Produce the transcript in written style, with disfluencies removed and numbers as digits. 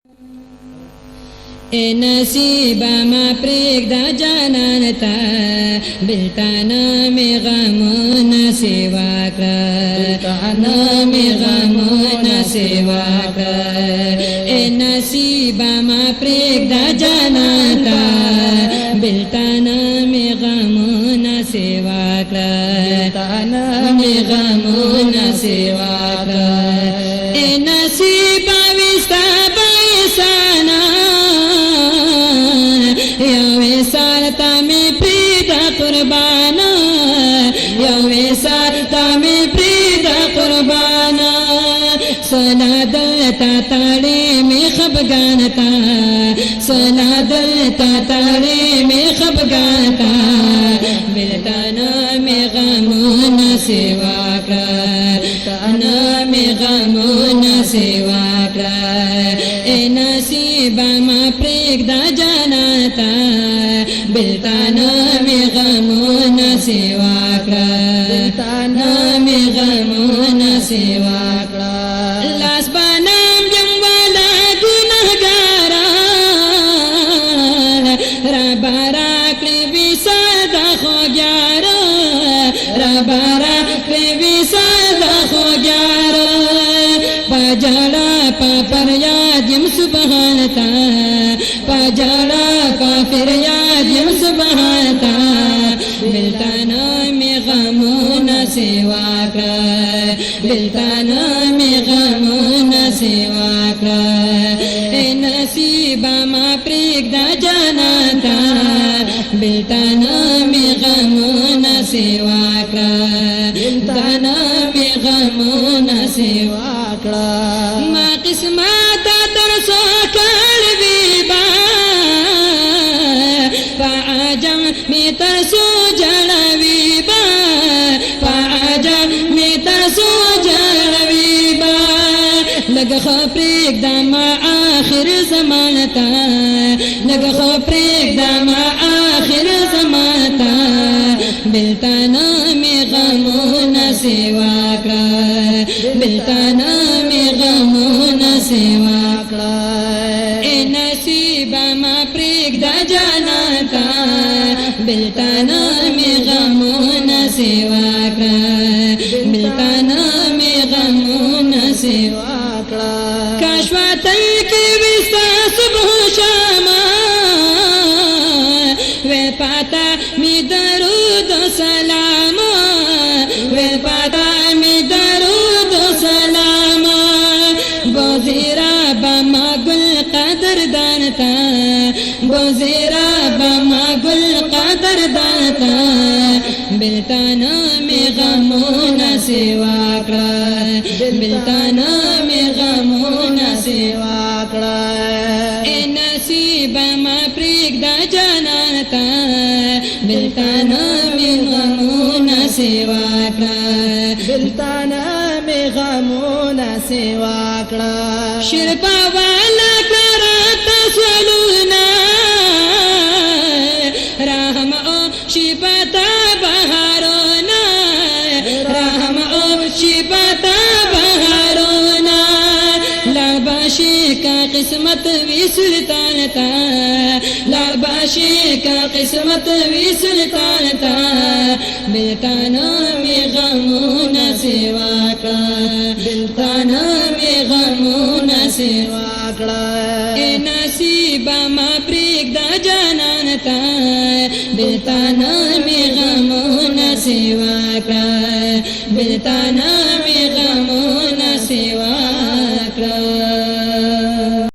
اے نصیبہ ما پریږده جانان ته بلتانه مې غمونه سیوا کړه بلتانه مې غمونه سیوا کړه اے نصیبہ ما پریږده جانان ته بلتانه مې غمونه سیوا کړه بلتانه مې غمونه سیوا کړه اے نصیبہ وستا بیسانا سارتا میں پریدا قربانا یوم سارتا میں پریدا قربانا سنا دلتا تاڑے میں خبگانتا سنا دلتا تاڑے میں خبگانتا بلتانا میں غمون سیوا کر بلتانا میں غمون سیوا کر اے نصیبہ ما پریږده جاناتا بلتانا میں غمون سیوا کړه بلتانا میں غمون سیوا کړه لاس بنام یم والا ګناهګاران رب راکړي وساده خوږیارا رب راکړي وساده خوږیارا پجړه پریاد یم سبحانتا پجړه فریاد یم سبحانتا بلتانا میں غمون سیوا کړه بلتانا میں غمون سیوا کړه اے نصیبہ ما پریږده جاناتا بلتانا میں غمون سیوا کړه بلتانا میں غمون سیوا کړه ما قسمت ترسو کړوي پاجم میں ترسو جڑوی با پاجم میں ترسو جڑوی با لگ خپریک دما آخر زمانتا لگ خپریک دما آخر زمانتا بلتانا میں غمون سیوا کړه بلتانا میں غمون سیوا کړه اے نصیبہ ما پریږده جاناتا بلتانا میں غمون سیوا کړه بلتانا میں غمون سیوا کړه کاشواتل کې وستا صبح شام وې پاتا می درود سلام وې پاتا می درود سلام بوزیرا بما گل قدر دانتا بوزیرا بما گل قدر دانتا بلتانا میں غمون سیوا کړه بلتانا میں غمون سیوا کړه اے نصیبہ ما پریږده جاناتا بلتانا میں غمون سیوا کړه بلتانا میں غمون سیوا کړه شرپا والا کراتا سلونا رحم او شپتا بہارونا رحم او شپتا بہارونا لاباشی کا قسمت وی سلطانتا لاباشی کا قسمت وی سلطانتا بلتانا میں غمون سیوا کړه بلتانا میں غمون سیوا کړه اے نصیبہ ما پریږده جاناتا بلتانا میں غمون سیوا کړه بلتانا